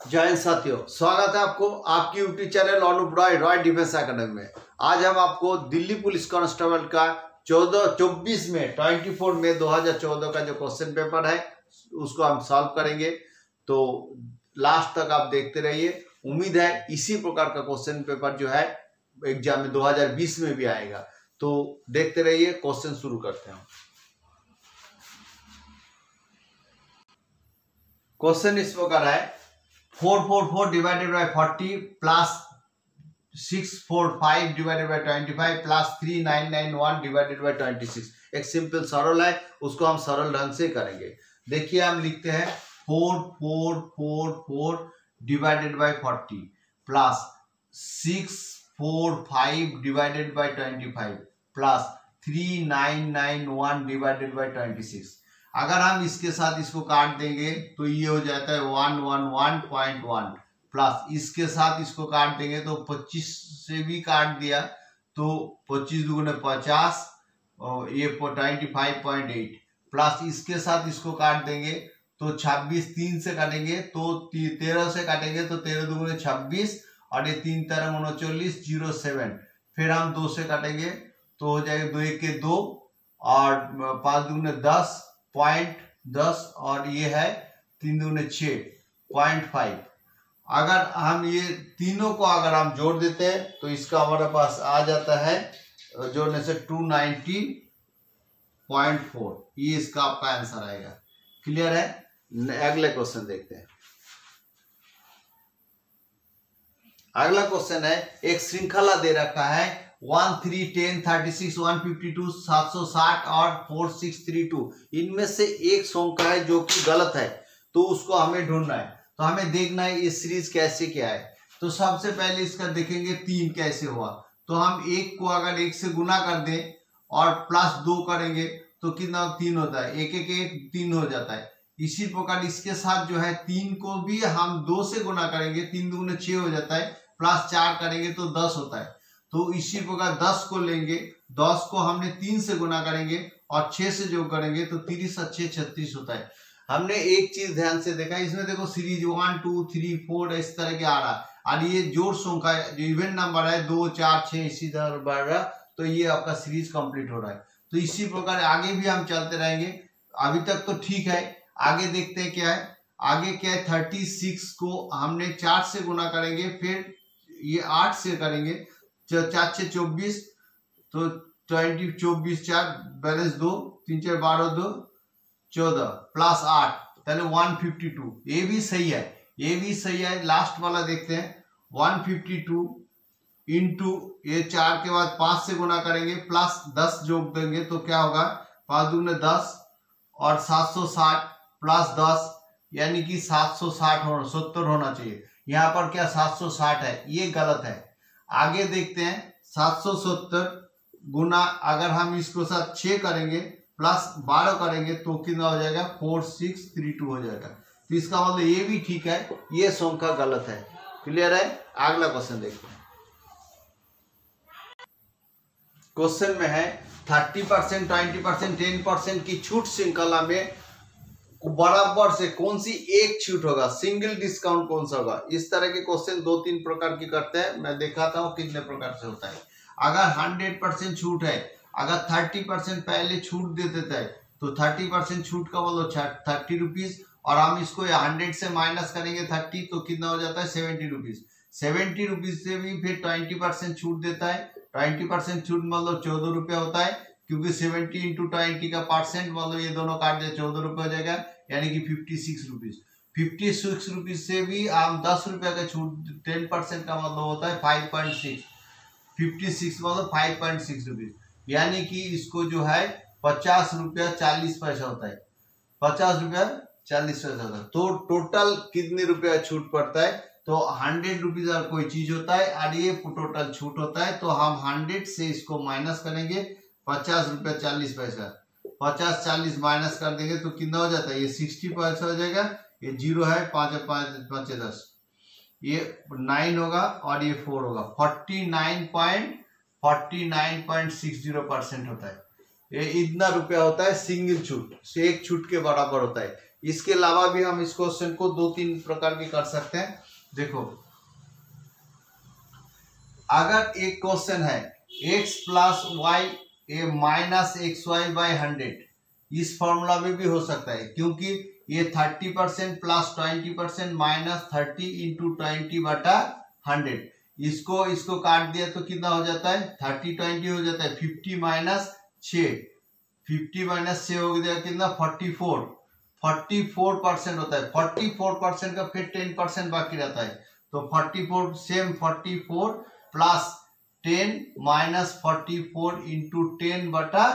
जय हिंद साथियों, स्वागत है आपको आपकी YouTube channel Anup Roy Roy defence academy में। आज हम आपको दिल्ली पुलिस कांस्टेबल का 24 में 2014 का जो क्वेश्चन पेपर है उसको हम सॉल्व करेंगे। तो लास्ट तक आप देखते रहिए। उम्मीद है इसी प्रकार का क्वेश्चन पेपर जो है एग्जाम में 2020 में भी आएगा। तो देखते रहिए, क्वेश्चन शुरू करते हैं। क्वेश्चन इस प्रकार है, 444 divided by 40 plus 645 divided by 25 plus 3991 divided by 26। एक सिंपल सरल है, उसको हम सरल ढंग से करेंगे। देखिए हम लिखते हैं 4444 divided by 40 plus 645 divided by 25 plus 3991 divided by 26। अगर हम इसके साथ इसको काट देंगे तो ये हो जाता है 111.1 प्लस इसके साथ इसको काट देंगे तो 25 से भी काट दिया तो 25 दूगुने 50 और ये 25.8 प्लस इसके साथ इसको काट देंगे तो 26 3 से काटेंगे तो 13 से काटेंगे तो 13 दूगुने 26 और ये 3 13 39 07। फिर हम 2 से काटेंगे तो हो जाएगा 2 1 के 2 और 5 दूगुने 10 0.10 और ये है 3 दूने 6.5। अगर हम ये तीनों को अगर हम जोड़ देते हैं तो इसका हमारे पास आ जाता है जोड़ने से 290.4। ये इसका आपका आंसर आएगा। क्लियर है? अगले क्वेश्चन देखते हैं। अगला क्वेश्चन है, एक श्रृंखला दे रखा है 1 3 10 36 152 760 और 4632। इनमें से एक संख्या है जो कि गलत है, तो उसको हमें ढूंढना है। तो हमें देखना है ये सीरीज कैसे क्या है। तो सबसे पहले इसका देखेंगे 3 कैसे हुआ। तो हम 1 को अगर 1 से गुना कर दें और प्लस 2 करेंगे तो कितना 3 होता है, 1 1 1 3 हो जाता है। इसी प्रकार इसके साथ जो है 3 को भी हम 2 से गुना करेंगे, 3 दूने 6 हो जाता है, प्लस 4 करेंगे तो 10 होता है। तो इसी प्रकार 10 को लेंगे, 10 को हमने 3 से गुना करेंगे और 6 से जो करेंगे तो 30 और 6 36 होता है। हमने एक चीज ध्यान से देखा, इसमें देखो सीरीज 1 2 3 4 इस तरह के आ रहा है और ये जोड़ संख्या जो इवेंट नंबर है 2 4 6 इसी तरह बढ़ रहा, तो ये आपका सीरीज कंप्लीट हो रहा है। तो इसी प्रकार आगे भी हम चलते रहेंगे। अभी तक तो ठीक है, आगे देखते हैं क्या है। आगे क्या है, 36 को हमने 4 से गुना करेंगे, फिर ये 8 से करेंगे, 4 6 24 तो 20 24 4 बैलेंस 2 3 4 12 2 14 प्लस 8 पहले 152। ये भी सही है, ये भी सही है। लास्ट वाला देखते हैं 152 इंटू ये 4 के बाद 5 से गुना करेंगे प्लस 10 जोड़ देंगे तो क्या होगा 5 दूने 10 और 760 प्लस 10 यानी कि 760 होना चाहिए। यहाँ पर क्या 760 है, ये गलत है। आगे देखते हैं 770 गुना अगर हम इसको साथ 6 करेंगे प्लस 12 करेंगे तो कितना हो जाएगा 4632 हो जाएगा। तो इसका मतलब ये भी ठीक है, ये संख्या गलत है। क्लियर है? अगला क्वेश्चन देखते हैं। क्वेश्चन में है 30% 20% 10% की छूट श्रृंखला में बराबर से कौन सी एक छूट होगा, सिंगल डिस्काउंट कौन सा होगा। इस तरह के क्वेश्चन 2-3 प्रकार की करते हैं, मैं दिखाता हूँ कितने प्रकार से होता है। अगर 100% छूट है, अगर 30% पहले छूट दे देता है तो 30% छूट का मतलब 30 रुपीज और हम इसको 100 से माइनस करेंगे 30 तो कितना हो जाता है 70 रुपीज। 70 रुपीज से भी फिर 20% छूट देता है, 20% छूट मतलब 14 रुपया होता है, क्योंकि 70 इंटू 20 का परसेंट मतलब ये दोनों काट दिया 14 रुपये हो जाएगा, यानी कि 56 रुपीज। 56 रुपीज से भी हम 10 रुपये का छूट 10% का मतलब होता है 5.6। 56 मतलब 5.6 रुपीज, यानी कि इसको जो है 50 रुपया 40 पैसा होता है, 50 रुपया 40 पैसा होता है। तो टोटल कितने रुपया छूट पड़ता है, तो 100 रुपीज और कोई चीज होता है और ये टोटल छूट होता है। तो हम 100 से इसको माइनस करेंगे 50 रुपया 40 पैसा, 50 40 माइनस कर देंगे तो कितना हो जाता है, ये 60 पैसा हो जाएगा। ये 0 है, 5 5 5 10, ये 9 होगा और ये 4 होगा, 49.60% होता है। ये इतना रुपया होता है सिंगल छूट से, एक छूट के बराबर होता है। इसके अलावा भी हम इस क्वेश्चन को 2-3 प्रकार भी कर सकते हैं। देखो, अगर एक क्वेश्चन है x plus Y A minus X Y by 100, इस फॉर्मूला में भी हो सकता है, क्योंकि ये 30% प्लस 20% माइनस 30 इंटू 20 बटा 100, इसको काट दिया तो कितना हो जाता है, 30-20 हो जाता है, 50 माइनस 6, 50 माइनस 6 हो गया कितना, 44% होता है। 44% का फिर 10% बाकी रहता है, तो 44 सेम 44 प्लस 10 माइनस 44 इंटू 10 बटा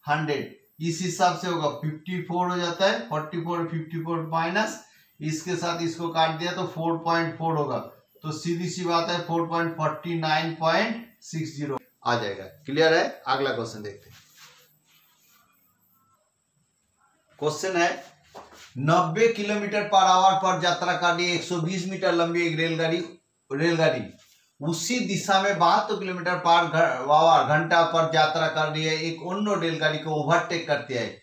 100, इस हिसाब से होगा 54 हो जाता है। 54 माइनस इसके साथ इसको काट दिया तो 4.4 होगा, तो सीधी सी बात है 4.49.60 आ जाएगा। क्लियर है? अगला क्वेश्चन देखते हैं। क्वेश्चन है 90 किलोमीटर पर आवर पर यात्रा कर रही 120 मीटर लंबी एक रेलगाड़ी उसी दिशा में 72 किलोमीटर पर आवर घंटा पर यात्रा कर रही है एक अन्य रेलगाड़ी को ओवरटेक करती है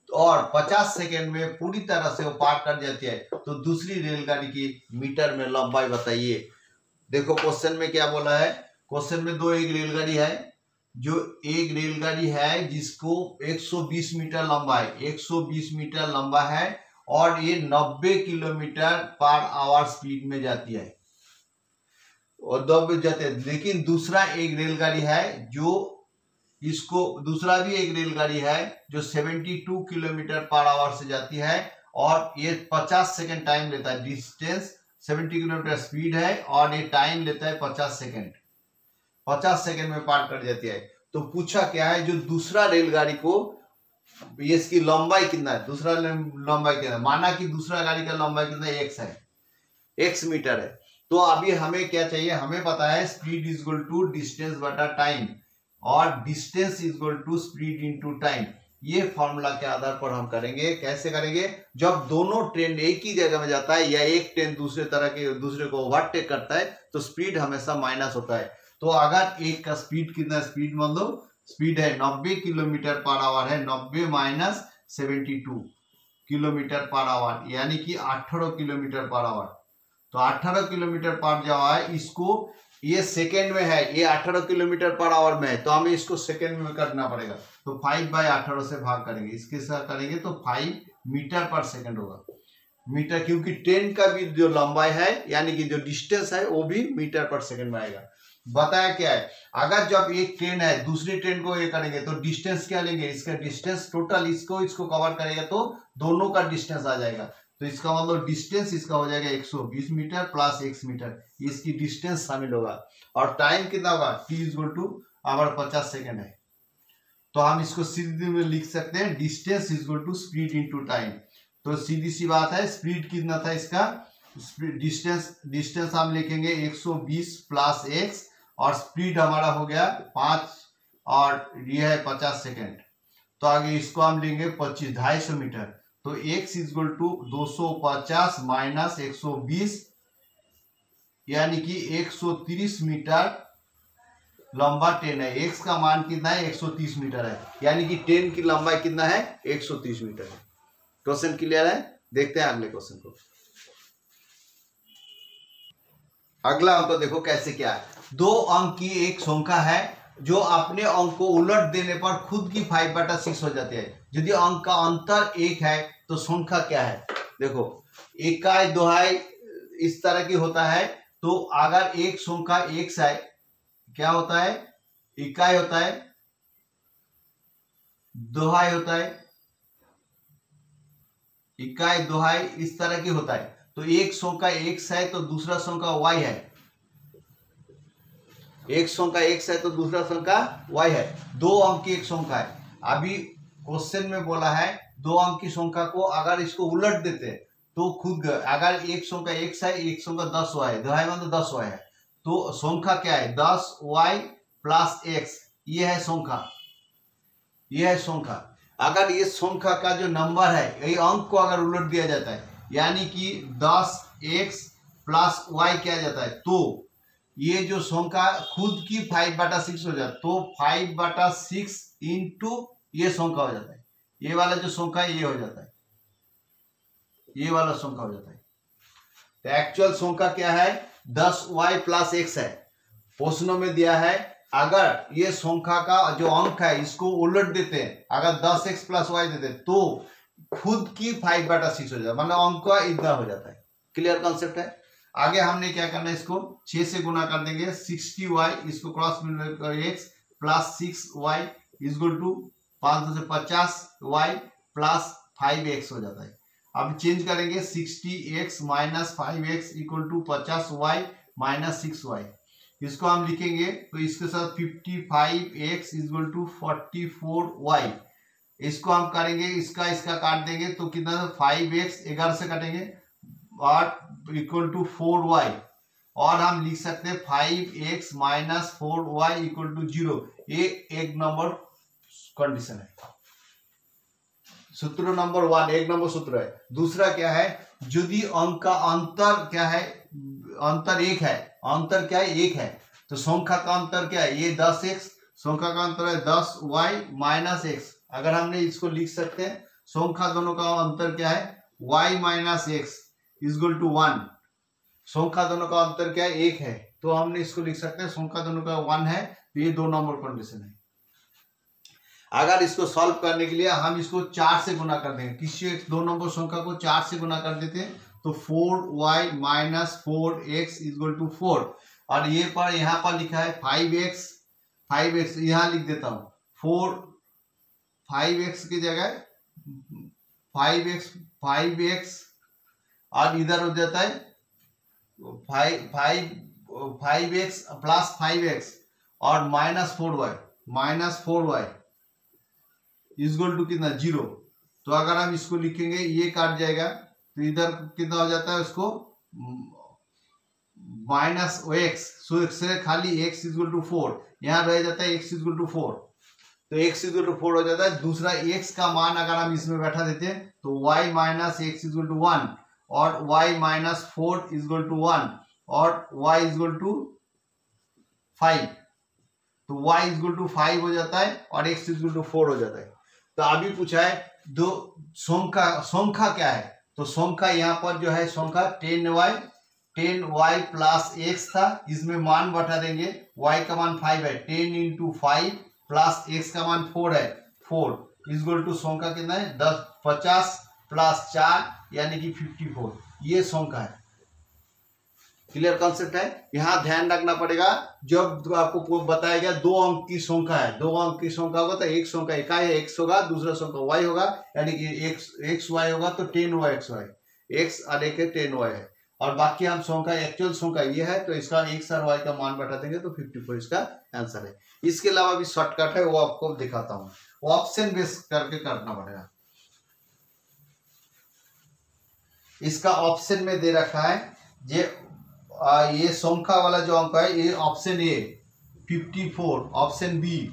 और 50 सेकेंड में पूरी तरह से वो पार कर जाती है, तो दूसरी रेलगाड़ी की मीटर में लंबाई बताइए। देखो क्वेश्चन में क्या बोला है, क्वेश्चन में एक रेलगाड़ी है, जो एक रेलगाड़ी है जिसको 120 मीटर लंबा है, 120 मीटर लंबा है और ये 90 किलोमीटर पर आवर स्पीड में जाती है और दब जाते हैं। लेकिन दूसरा एक रेलगाड़ी है जो दूसरा भी एक रेलगाड़ी है जो 72 किलोमीटर पर आवर से जाती है और ये 50 सेकेंड टाइम लेता है। डिस्टेंस 70 किलोमीटर स्पीड है और ये टाइम लेता है 50 सेकेंड, 50 सेकेंड में पार कर जाती है। तो पूछा क्या है, जो दूसरा रेलगाड़ी को इसकी लंबाई कितना है, दूसरा लंबाई कितना है, माना कि दूसरा गाड़ी का लंबाई कितना है, x है, x मीटर है। तो अभी हमें क्या चाहिए, हमें पता है speed is equal to distance बटा टाइम और distance is equal to speed into time. ये फॉर्मूला के आधार पर हम करेंगे। कैसे करेंगे, जब दोनों ट्रेन एक ही जगह में जाता है या एक ट्रेन दूसरे को ओवरटेक करता है तो स्पीड हमेशा माइनस होता है। तो अगर एक का स्पीड कितना, स्पीड मान लो स्पीड है 90 किलोमीटर पर आवर है, 90 माइनस 72 किलोमीटर पर आवर यानी कि 18 किलोमीटर पर आवर। तो 18 किलोमीटर पर जो है इसको ये सेकेंड में है, ये 18 किलोमीटर पर आवर में है, तो हमें इसको सेकेंड में करना पड़ेगा। तो 5/18 से भाग करेंगे, इसके साथ करेंगे तो 5 मीटर पर सेकेंड होगा। मीटर क्योंकि ट्रेन का भी जो लंबाई है यानी कि जो डिस्टेंस है वो भी मीटर पर सेकेंड में आएगा। बताया क्या है, अगर जब एक ट्रेन है दूसरी ट्रेन को ये करेंगे तो डिस्टेंस क्या लेंगे, इसका डिस्टेंस टोटल इसको कवर करेगा तो दोनों का डिस्टेंस आ जाएगा। तो इसका मतलब डिस्टेंस इसका हो जाएगा 120 मीटर प्लस x मीटर, इसकी डिस्टेंस शामिल होगा। और टाइम कितना होगा, t equal to our 50 second है, तो हम इसको सीधे में लिख सकते हैं distance equal to speed into time. तो सीधी सी बात है, स्पीड कितना था इसका, डिस्टेंस हम लिखेंगे 120 प्लस x और स्पीड हमारा हो गया 5 और ये है 50 सेकेंड। तो आगे इसको हम लेंगे 250 मीटर, तो x इक्वल टू 250 माइनस 120 यानी कि 130 मीटर लंबा ट्रेन है। x का मान कितना है, 130 मीटर है, यानी कि ट्रेन की लंबाई कितना है, 130 मीटर है। क्वेश्चन क्लियर है? देखते हैं अगले क्वेश्चन को। अगला अंक तो देखो कैसे क्या है, 2 अंक की एक संख्या है जो अपने अंक को उलट देने पर खुद की 5/6 हो जाती है। यदि अंक का अंतर 1 है तो संख्या क्या है। देखो इकाई दोहाई इस तरह की होता है, तो अगर एक संख्या x है, क्या होता है, इकाई होता है, दोहाई होता है, इकाई दोहाई इस तरह की होता है। तो एक संख्या x है तो दूसरा संख्या y है, एक संख्या x है तो दूसरा संख्या y है, 2 अंक की एक संख्या है। अभी क्वेश्चन में बोला है 2 अंक की संख्या को अगर इसको उलट देते तो खुद, अगर एक संख्या x है, एक संख्या 10y है, दोहाई मतलब 10y है, तो संख्या क्या है 10y प्लस x, ये है संख्या, ये है संख्या। अगर ये संख्या का जो नंबर है ये अंक को अगर उलट दिया जाता है यानी कि 10x प्लस y किया जाता है तो ये जो संख्या खुद की 5/6 हो जाता है, तो 5/6 इंटू ये संख्या हो जाता है, ये वाला जो संख्या ये हो जाता है। ये वाला संख्या हो जाता है। तो एक्चुअल संख्या क्या है 10y प्लस x है। प्रश्नों में दिया है अगर ये संख्या का जो अंक है इसको उलट देते हैं, अगर 10x प्लस y देते हैं तो खुद की 5/6 हो जाता है, मतलब अंक का इतना हो जाता है। क्लियर कॉन्सेप्ट है। आगे हमने क्या करना है, इसको 6 से गुना कर देंगे, 60y इसको cross multiply x plus 6y equal to 5 से 50y प्लस 5x हो जाता है। अब चेंज करेंगे 60x minus 5x equal to 50y minus 6y, इसको हम लिखेंगे तो इसके साथ 55x इक्वल टू 44y, इसको हम करेंगे इसका काट देंगे तो कितना 5x 11 से काटेंगे और इक्वल टू 4y, और हम लिख सकते हैं 5x minus 4y equal to 0। ये एक नंबर कंडीशन है। सूत्र नंबर 1 एक नंबर सूत्र है। दूसरा क्या है, यदि अंक का अंतर क्या है, अंतर 1 है, अंतर क्या है 1 है, तो संख्या का अंतर क्या है, ये 10x, संख्या का अंतर है 10y माइनस x। अगर हमने इसको लिख सकते हैं संख्या दोनों का अंतर क्या है y minus x equal to 1, संख्या दोनों का अंतर क्या है 1 है, तो हमने इसको लिख सकते हैं संख्या दोनों का 1 है, तो ये 2 नंबर कंडीशन है। अगर इसको सॉल्व करने के लिए हम इसको 4 से गुना कर देंगे, किसी 2 नंबर संख्या को 4 से गुना कर देते हैं तो 4y minus 4x equal to 4, और ये पर यहाँ पर लिखा है 5x यहाँ लिख देता हूँ 5x की जगह 5x और इधर हो जाता है 5x प्लस 5x और माइनस 4y इक्वल टू कितना 0। तो अगर हम इसको लिखेंगे ये काट जाएगा तो इधर कितना हो जाता है उसको माइनस x, सो x से खाली x इक्वल टू 4, यहाँ रह जाता है x इक्वल टू 4, तो x इक्वल टू 4 हो जाता है। दूसरा x का मान अगर हम इसमें बैठा देते हैं तो y minus x equal to 1 और y माइनस 4 इक्वल टू 1 और y इक्वल टू 5, तो y इक्वल टू 5 हो जाता है और x इक्वल टू 4 हो जाता है। तो अभी पूछा है दो संख्या क्या है, तो संख्या यहाँ पर जो है संख्या 10y प्लस x था, इसमें मान बैठा देंगे, y का मान 5 है, 10 इंटू 5 प्लस x का मान 4 है, 4 इक्वल टू संख्या कितना है 50 प्लस 4 यानी कि 54, ये संख्या है। क्लियर कॉन्सेप्ट है। यहाँ ध्यान रखना पड़ेगा जब आपको बताया गया 2 अंक की संख्या है, 2 अंक की संख्या होगा तो एक संख्या इकाई है x होगा, दूसरा संख्या y होगा, यानी कि x y होगा तो 10y x और एक 10y है, और बाकी हम संख्या एक्चुअल संख्या ये है तो इसका x और y का मान बैठा देंगे तो 54 इसका आंसर है। इसके अलावा भी शॉर्टकट है वो आपको दिखाता हूँ, वो ऑप्शन बेस करके करना पड़ेगा। इसका ऑप्शन में दे रखा है ये संख्या वाला जो अंक है ये option A 54, option B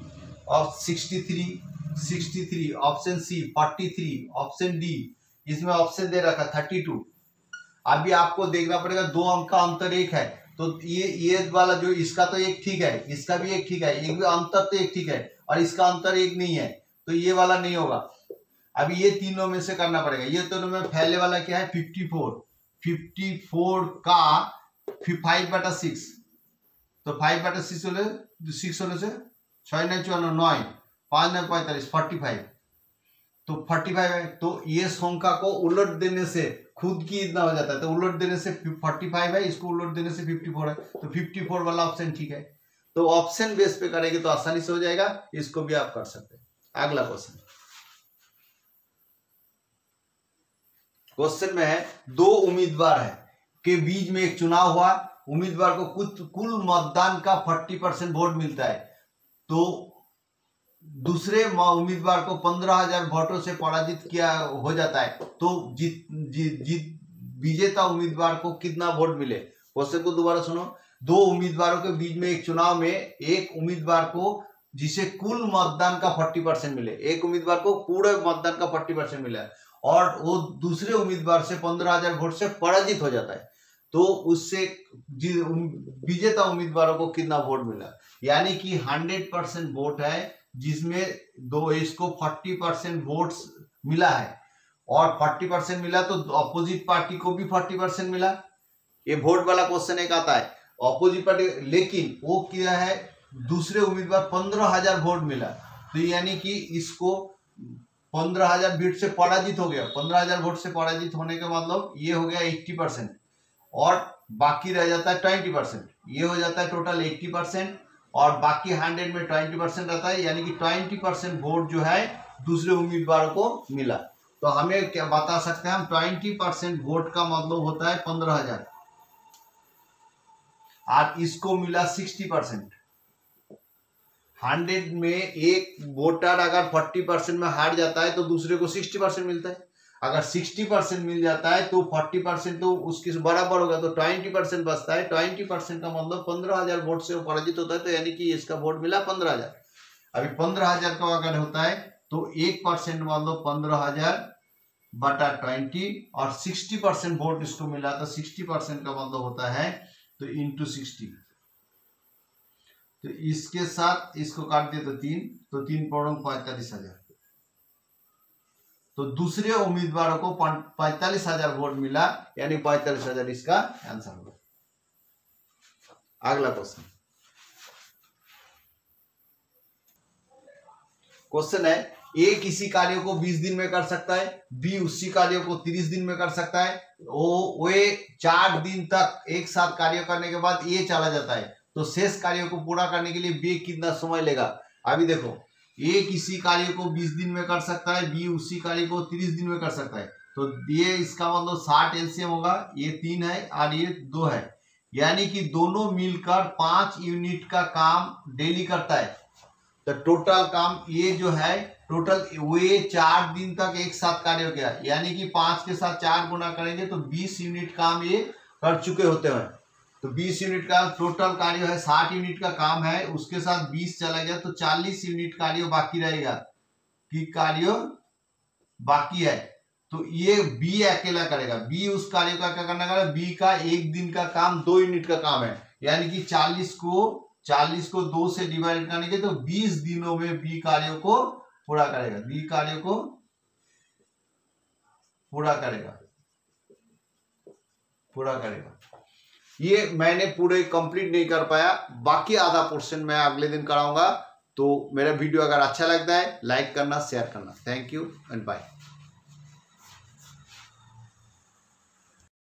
63, option C 43, option D इसमें ऑप्शन दे रखा 32। अभी आपको देखना पड़ेगा 2 अंक का अंतर 1 है, तो ये वाला जो इसका तो 1 ठीक है, इसका भी 1 ठीक है, एक भी अंतर तो 1 ठीक है और इसका अंतर 1 नहीं है, तो ये वाला नहीं होगा। अभी ये तीनों में से करना पड़ेगा। ये तीनों में पहले वाला क्या है 54 का 5/6, तो 5/6 होने 6 होने से 6 9 54 9 5 9 45 45, तो 45 है, तो ये संख्या को उलट देने से खुद की इतना हो जाता है, तो उलट देने से 45 है, इसको उलट देने से 54 है, तो 54 वाला ऑप्शन ठीक है। तो ऑप्शन बेस पे करेंगे तो आसानी से हो जाएगा, इसको भी आप कर सकते हैं। अगला क्वेश्चन में है 2 उम्मीदवार है के बीच में एक चुनाव हुआ, उम्मीदवार को कुल मतदान का 40% वोट मिलता है, तो दूसरे उम्मीदवार को 15,000 वोटों से पराजित किया हो जाता है, तो विजेता उम्मीदवार को कितना वोट मिले। क्वेश्चन को दोबारा सुनो। 2 उम्मीदवारों के बीच में एक चुनाव में एक उम्मीदवार को जिसे कुल मतदान का 40% मिले, एक उम्मीदवार को पूरे मतदान का 40% मिला और वो दूसरे उम्मीदवार से 15,000 वोट से पराजित हो जाता है, तो उससे विजेता उम्मीदवारों को कितना वोट मिला, यानी कि 100% वोट है जिसमें इसको 40% वोट्स मिला है और 40% मिला तो अपोजिट पार्टी को भी 40% मिला। ये वोट वाला क्वेश्चन एक आता है अपोजिट पार्टी, लेकिन वो क्या है दूसरे उम्मीदवार 15,000 वोट मिला, तो यानी कि इसको 15,000 वोट से पराजित हो गया। 15,000 वोट से पराजित होने का मतलब ये हो गया 80%, और बाकी रह जाता है 20%। ये हो जाता है टोटल 80%, और बाकी 100 में 20% रहता है, यानी कि 20% वोट जो है दूसरे उम्मीदवारों को मिला। तो हमें क्या बता सकते हैं हम, 20% वोट का मतलब होता है 15,000, और इसको मिला 60%। 100 में एक वोटर अगर 40% में हार जाता है तो दूसरे को 60% मिलता है। अगर 60% मिल जाता है तो 40% तो उसके बराबर होगा, तो 20% बचता है। 20% का मतलब 15,000 वोट से वो पराजित होता है, तो यानी कि इसका वोट मिला 15,000। अभी 15,000 का अगर होता है तो 1% मतलब 15,000 बटा 20, और 60% वोट इसको मिला, तो 60% का मतलब होता है तो इंटू 60। तो इसके साथ इसको काट दिया तो 3, तो 3 पौड़ों 45,000। तो दूसरे उम्मीदवारों को 45,000 वोट मिला, यानी 45,000 इसका आंसर होगा। अगला क्वेश्चन है ए किसी कार्य को 20 दिन में कर सकता है, बी उसी कार्य को 30 दिन में कर सकता है, वे 4 दिन तक एक साथ कार्य करने के बाद ए चला जाता है, तो शेष कार्यों को पूरा करने के लिए बी कितना समय लेगा। अभी देखो ए किसी कार्य को 20 दिन में कर सकता है, बी उसी कार्य को 30 दिन में कर सकता है, तो ये इसका मतलब 60 एलसीएम होगा। ये 3 है और ये 2 है, यानी कि दोनों मिलकर 5 यूनिट का काम डेली करता है। तो टोटल काम ये जो है टोटल वे 4 दिन तक एक साथ कार्य किया, यानी कि 5 के साथ 4 गुना करेंगे तो 20 यूनिट काम ये कर चुके होते हैं। तो 20 यूनिट का टोटल कार्य है, 60 यूनिट का काम है, उसके साथ 20 चला गया तो 40 यूनिट कार्य बाकी रहेगा, कि कार्य बाकी है। तो ये बी अकेला करेगा, बी उस कार्य का क्या करना है, बी का एक दिन का काम 2 यूनिट का काम है, यानी कि 40 को 2 से डिवाइड करने के तो 20 दिनों में बी कार्यों को पूरा करेगा, बी कार्यों को पूरा करेगा। ये मैंने पूरे कंप्लीट नहीं कर पाया, बाकी आधा पोर्शन मैं अगले दिन कराऊंगा। तो मेरा वीडियो अगर अच्छा लगता है लाइक करना, शेयर करना। Thank you and bye.